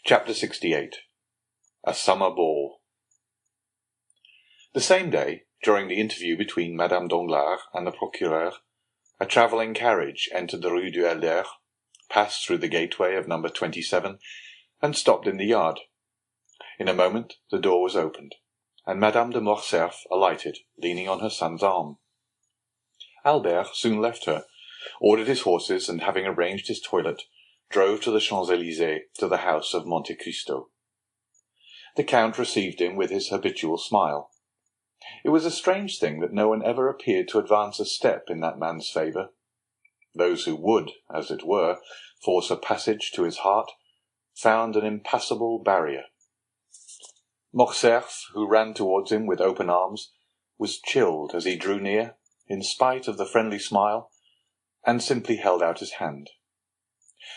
Chapter 68. A Summer Ball. The same day, during the interview between Madame Danglars and the procureur, a travelling carriage entered the Rue du Helder, passed through the gateway of number 27, and stopped in the yard. In a moment the door was opened, and Madame de Morcerf alighted, leaning on her son's arm. Albert soon left her, ordered his horses, and having arranged his toilet, drove to the Champs-Élysées, to the house of Monte Cristo. The Count received him with his habitual smile. It was a strange thing that no one ever appeared to advance a step in that man's favour. Those who would, as it were, force a passage to his heart, found an impassable barrier. Morcerf, who ran towards him with open arms, was chilled as he drew near, in spite of the friendly smile, and simply held out his hand.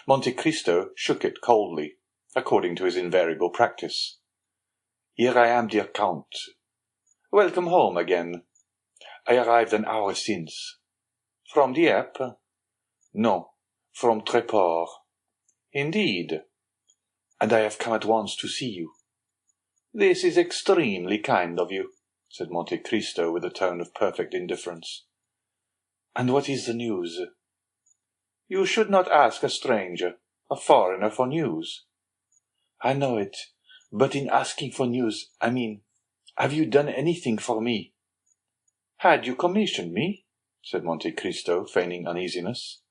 Monte Cristo shook it coldly, according to his invariable practice. "Here I am, dear Count. Welcome home again. I arrived an hour since. From Dieppe? No, from Tréport. Indeed. And I have come at once to see you. This is extremely kind of you," said Monte Cristo with a tone of perfect indifference. "And what is the news?" "You should not ask a stranger, a foreigner, for news." "I know it, but in asking for news, I mean, have you done anything for me?" "Had you commissioned me?" said Monte Cristo, feigning uneasiness.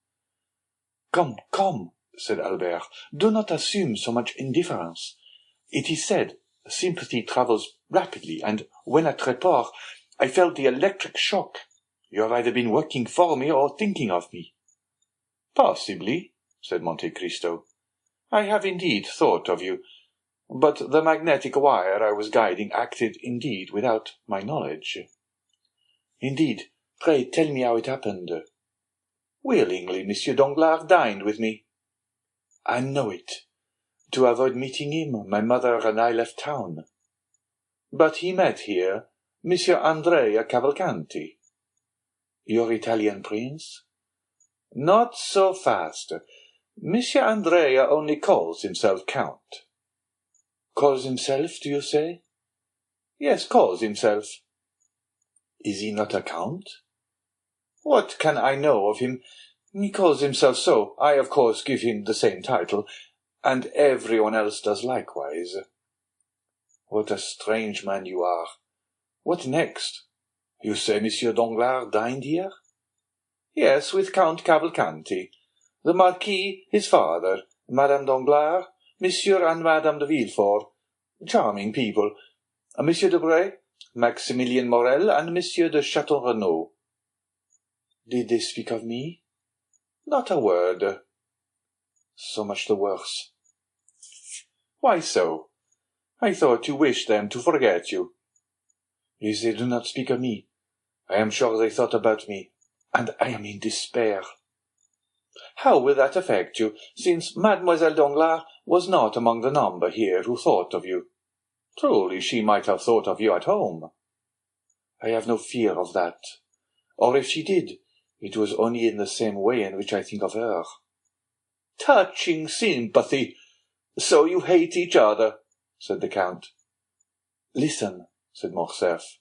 "Come, come," said Albert, "do not assume so much indifference. It is said, sympathy travels rapidly, and when at Tréport, I felt the electric shock. You have either been working for me or thinking of me." "Possibly," said Monte Cristo. "I have indeed thought of you, but the magnetic wire I was guiding acted indeed without my knowledge." "Indeed, pray tell me how it happened." "Willingly, Monsieur Danglars dined with me." "I know it. To avoid meeting him, my mother and I left town." "But he met here, Monsieur Andrea Cavalcanti." "Your Italian prince?" "Not so fast. Monsieur Andrea only calls himself Count." "Calls himself, do you say?" "Yes, calls himself." "Is he not a count?" "What can I know of him? He calls himself so. I, of course, give him the same title, and everyone else does likewise." "What a strange man you are! What next? You say Monsieur Danglars dined here?" "Yes, with Count Cavalcanti. The Marquis, his father, Madame Danglars, Monsieur and Madame de Villefort. Charming people. Monsieur Debray, Maximilien Morel, and Monsieur de Château Renaud." "Did they speak of me?" "Not a word." "So much the worse." "Why so? I thought you wished them to forget you." "If they do not speak of me, I am sure they thought about me, and I am in despair." "How will that affect you, since Mademoiselle Danglars was not among the number here who thought of you? Truly, she might have thought of you at home." "I have no fear of that. Or if she did, it was only in the same way in which I think of her." "Touching sympathy! So you hate each other," said the Count. "Listen," said Morcerf.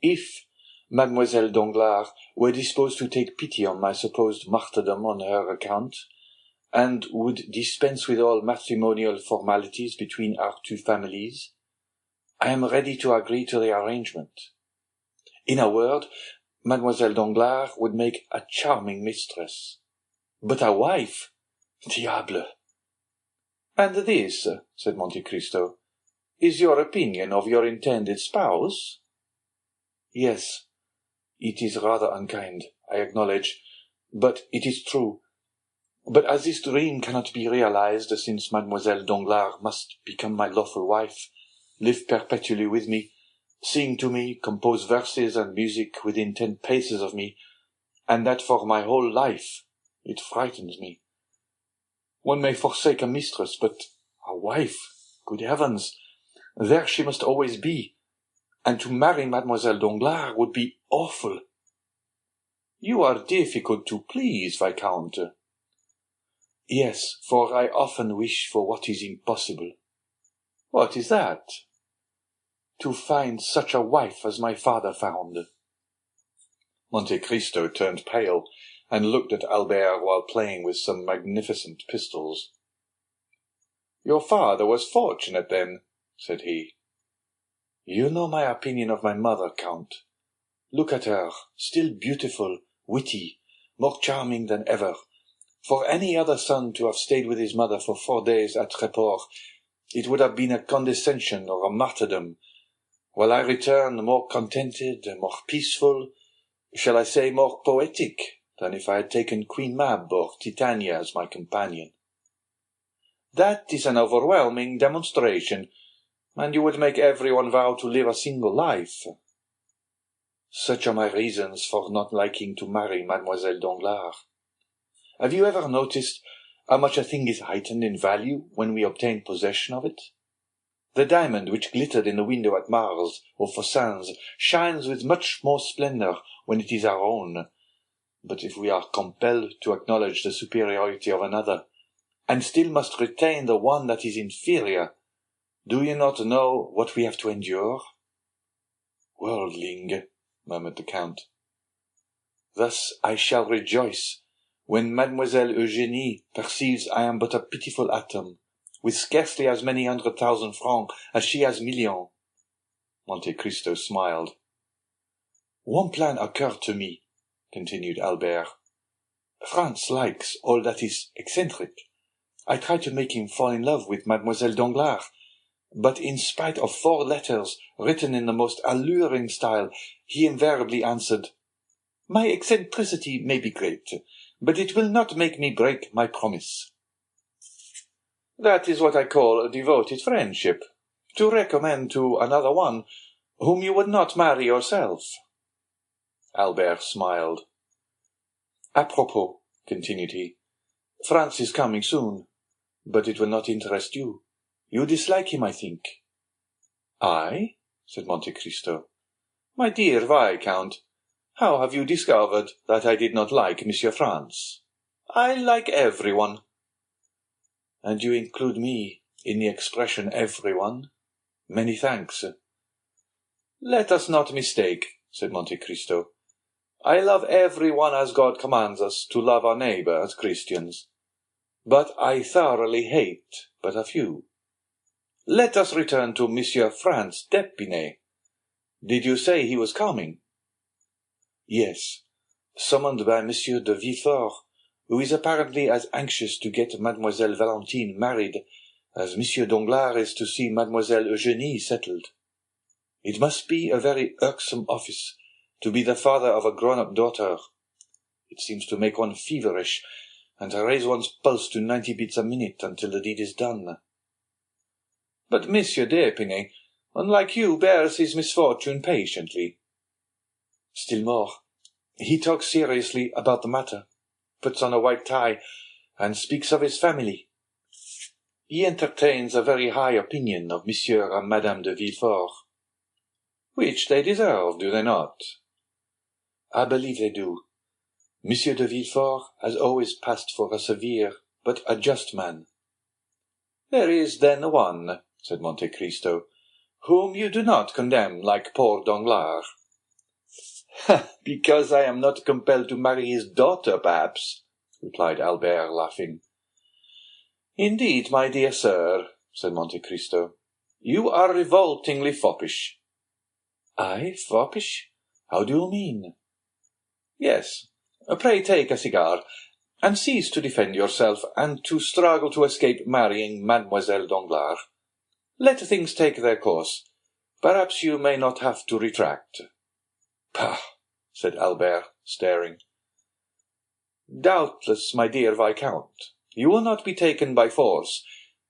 "If Mademoiselle Danglars were disposed to take pity on my supposed martyrdom on her account, and would dispense with all matrimonial formalities between our two families, I am ready to agree to the arrangement. In a word, Mademoiselle Danglars would make a charming mistress. But a wife? Diable!" "And this," said Monte Cristo, "is your opinion of your intended spouse?" "Yes, it is rather unkind, I acknowledge, but it is true. But as this dream cannot be realized, since Mademoiselle Danglars must become my lawful wife, live perpetually with me, sing to me, compose verses and music within 10 paces of me, and that for my whole life, it frightens me. One may forsake a mistress, but a wife, good heavens, there she must always be, and to marry Mademoiselle Danglars would be awful." "You are difficult to please, Viscount." Yes, for I often wish for what is impossible. What is that? To find such a wife as my father found. Monte Cristo turned pale and looked at Albert while playing with some magnificent pistols. Your father was fortunate, then, said he. You know my opinion of my mother, Count. Look at her, still beautiful, witty, more charming than ever. For any other son to have stayed with his mother for 4 days at Tréport, it would have been a condescension or a martyrdom, while I return more contented, more peaceful, shall I say more poetic, than if I had taken Queen Mab or Titania as my companion. That is an overwhelming demonstration, and you would make everyone vow to live a single life. Such are my reasons for not liking to marry Mademoiselle Danglars. Have you ever noticed how much a thing is heightened in value when we obtain possession of it? The diamond which glittered in the window at Mars or Fossin's shines with much more splendor when it is our own. But if we are compelled to acknowledge the superiority of another, and still must retain the one that is inferior, do you not know what we have to endure? Worldling, murmured the Count. Thus I shall rejoice when Mademoiselle Eugénie perceives I am but a pitiful atom, with scarcely as many 100,000 francs as she has millions. Monte Cristo smiled. One plan occurred to me, continued Albert. Franz likes all that is eccentric. I tried to make him fall in love with Mademoiselle Danglars, but in spite of 4 letters written in the most alluring style, he invariably answered, My eccentricity may be great, but it will not make me break my promise. That is what I call a devoted friendship, to recommend to another one whom you would not marry yourself. Albert smiled. Apropos, continued he, Franz is coming soon, but it will not interest you. You dislike him, I think. I? Said Monte Cristo. My dear Viscount, how have you discovered that I did not like Monsieur Franz? I like everyone. And you include me in the expression everyone? Many thanks. Let us not mistake, said Monte Cristo. I love everyone as God commands us to love our neighbour as Christians. But I thoroughly hate but a few. Let us return to Monsieur Franz d'Épinay. Did you say he was coming? Yes, summoned by Monsieur de Villefort, who is apparently as anxious to get Mademoiselle Valentine married as Monsieur Danglars is to see Mademoiselle Eugénie settled. It must be a very irksome office to be the father of a grown-up daughter. It seems to make one feverish, and to raise one's pulse to 90 beats a minute until the deed is done. But Monsieur d'Épinay, unlike you, bears his misfortune patiently. Still more, he talks seriously about the matter, puts on a white tie, and speaks of his family. He entertains a very high opinion of Monsieur and Madame de Villefort. Which they deserve, do they not? I believe they do. Monsieur de Villefort has always passed for a severe but a just man. There is then one, said Monte Cristo, whom you do not condemn like poor Danglars. Because I am not compelled to marry his daughter, perhaps, replied Albert, laughing. Indeed, my dear sir, said Monte Cristo, you are revoltingly foppish. I, foppish? How do you mean? Yes. Pray take a cigar, and cease to defend yourself, and to struggle to escape marrying Mademoiselle Danglars. Let things take their course. Perhaps you may not have to retract. Pah! Said Albert, staring. Doubtless, my dear Viscount, you will not be taken by force.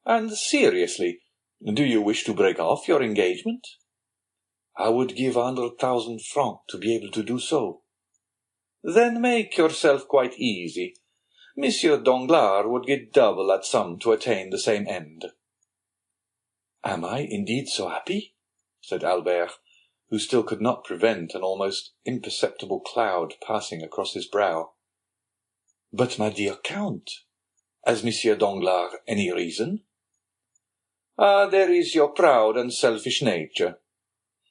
And seriously, do you wish to break off your engagement? I would give 100,000 francs to be able to do so. Then make yourself quite easy. Monsieur Danglars would get double that sum to attain the same end. Am I indeed so happy? Said Albert, who still could not prevent an almost imperceptible cloud passing across his brow. But, my dear Count, Has Monsieur Danglars any reason? Ah, there is your proud and selfish nature.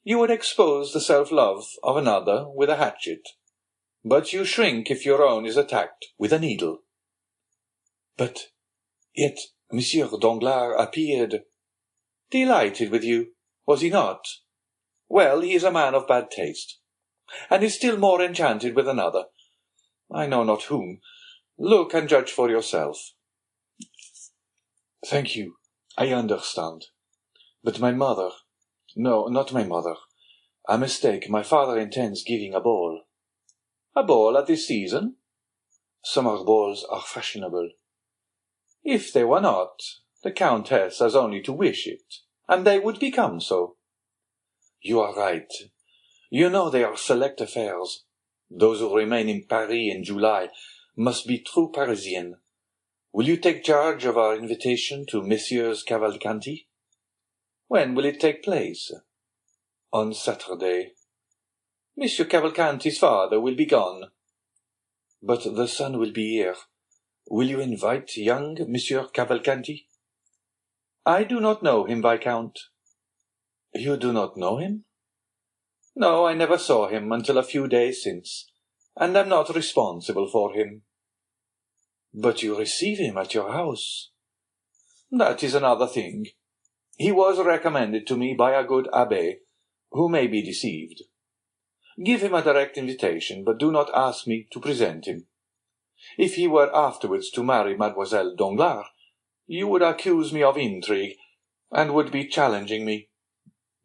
You would expose the self-love of another with a hatchet, but you shrink if your own is attacked with a needle. But yet Monsieur Danglars appeared delighted with you, was he not? Well, he is a man of bad taste, and is still more enchanted with another, I know not whom. Look and judge for yourself. Thank you, I understand. But my mother— no, not my mother. A mistake. My father intends giving a ball. A ball at this season? Summer balls are fashionable. If they were not, the Countess has only to wish it, and they would become so. You are right. You know they are select affairs. Those who remain in Paris in July must be true Parisian. Will you take charge of our invitation to Messieurs Cavalcanti? When will it take place? On Saturday. Monsieur Cavalcanti's father will be gone. But the son will be here. Will you invite young Monsieur Cavalcanti? I do not know him, Viscount. You do not know him? No, I never saw him until a few days since, and am not responsible for him. But you receive him at your house. That is another thing. He was recommended to me by a good abbé, who may be deceived. Give him a direct invitation, but do not ask me to present him. If he were afterwards to marry Mademoiselle Danglars, you would accuse me of intrigue, and would be challenging me.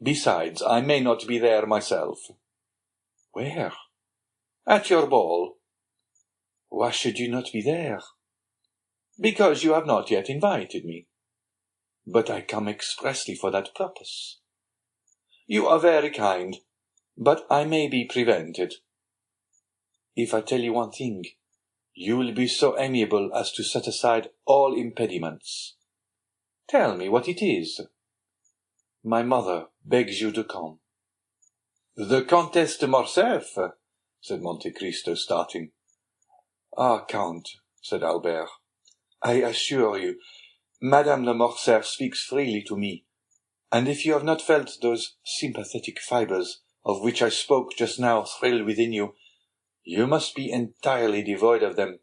Besides, I may not be there myself. Where? At your ball. Why should you not be there? Because you have not yet invited me. But I come expressly for that purpose. You are very kind, but I may be prevented. If I tell you one thing, you will be so amiable as to set aside all impediments. Tell me what it is. My mother begs you to come. The Comtesse de Morcerf, said Monte Cristo, starting. Ah, Count, said Albert, I assure you, Madame de Morcerf speaks freely to me, and if you have not felt those sympathetic fibres of which I spoke just now thrill within you, you must be entirely devoid of them,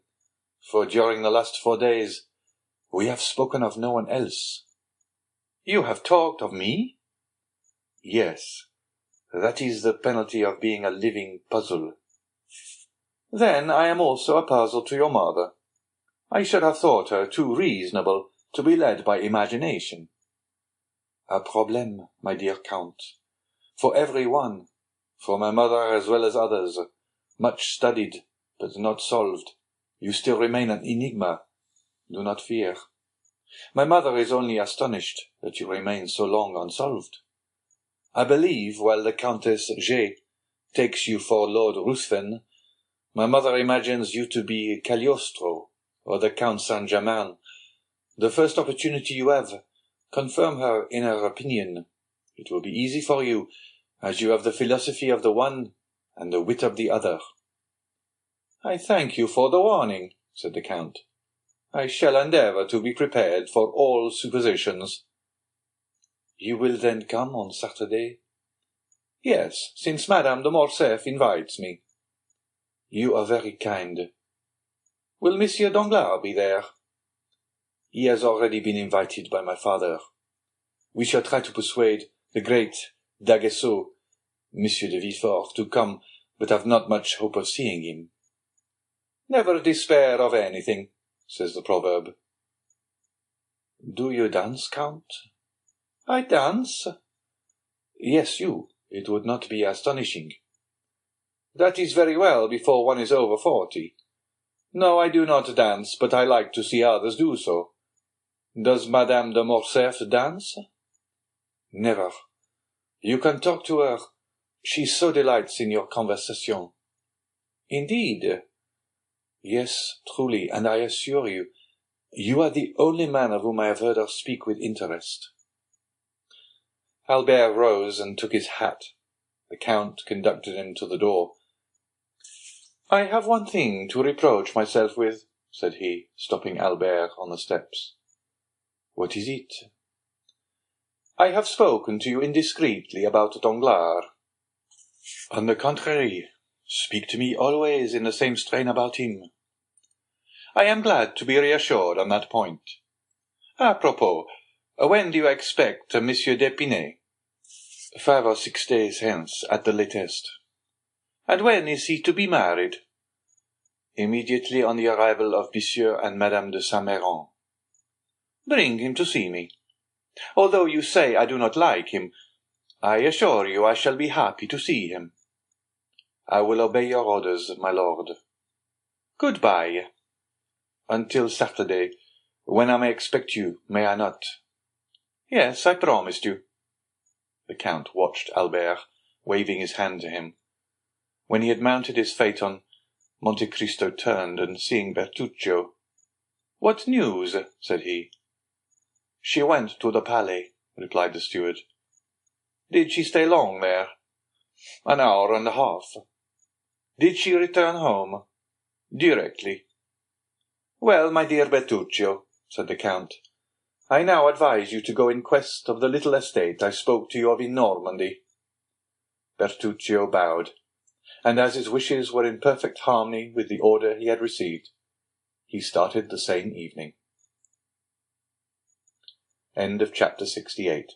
for during the last 4 days we have spoken of no one else. You have talked of me? Yes, that is the penalty of being a living puzzle. Then I am also a puzzle to your mother. I should have thought her too reasonable to be led by imagination. A problem, my dear Count, for every one, for my mother as well as others, much studied, but not solved. You still remain an enigma. Do not fear. My mother is only astonished that you remain so long unsolved. I believe, while the Countess G. takes you for Lord Ruthven, my mother imagines you to be Cagliostro, or the Count Saint-Germain. The first opportunity you have, confirm her in her opinion. It will be easy for you, as you have the philosophy of the one and the wit of the other. I thank you for the warning, said the Count. I shall endeavour to be prepared for all suppositions. You will then come on Saturday? Yes, since Madame de Morcerf invites me. You are very kind. Will Monsieur Danglars be there? He has already been invited by my father. We shall try to persuade the great D'Aguesseau, Monsieur de Villefort, to come, but have not much hope of seeing him. Never despair of anything, says the proverb. Do you dance, Count? I dance? Yes, you. It would not be astonishing. That is very well before one is over 40. No, I do not dance, but I like to see others do so. Does Madame de Morcerf dance? Never. You can talk to her. She so delights in your conversation. Indeed? Yes, truly, and I assure you, you are the only man of whom I have heard her speak with interest. Albert rose and took his hat. The Count conducted him to the door. I have one thing to reproach myself with, said he, stopping Albert on the steps. "What is it?" "I have spoken to you indiscreetly about Danglars." "On the contrary, speak to me always in the same strain about him." "I am glad to be reassured on that point. Apropos, when do you expect Monsieur d'Épinay?" 5 or 6 days hence, at the latest." "And when is he to be married?" "Immediately on the arrival of Monsieur and Madame de Saint-Méran." "Bring him to see me. Although you say I do not like him, I assure you I shall be happy to see him." "I will obey your orders, my lord." "Good-bye." "Until Saturday, when I may expect you, may I not?" "Yes, I promised you." The Count watched Albert, waving his hand to him. When he had mounted his phaeton, Monte Cristo turned, and seeing Bertuccio, "What news?" said he. "She went to the Palais," replied the steward. "Did she stay long there?" "An hour and a half." "Did she return home?" "Directly." "Well, my dear Bertuccio," said the Count, "I now advise you to go in quest of the little estate I spoke to you of in Normandy." Bertuccio bowed, and as his wishes were in perfect harmony with the order he had received, he started the same evening. End of chapter 68.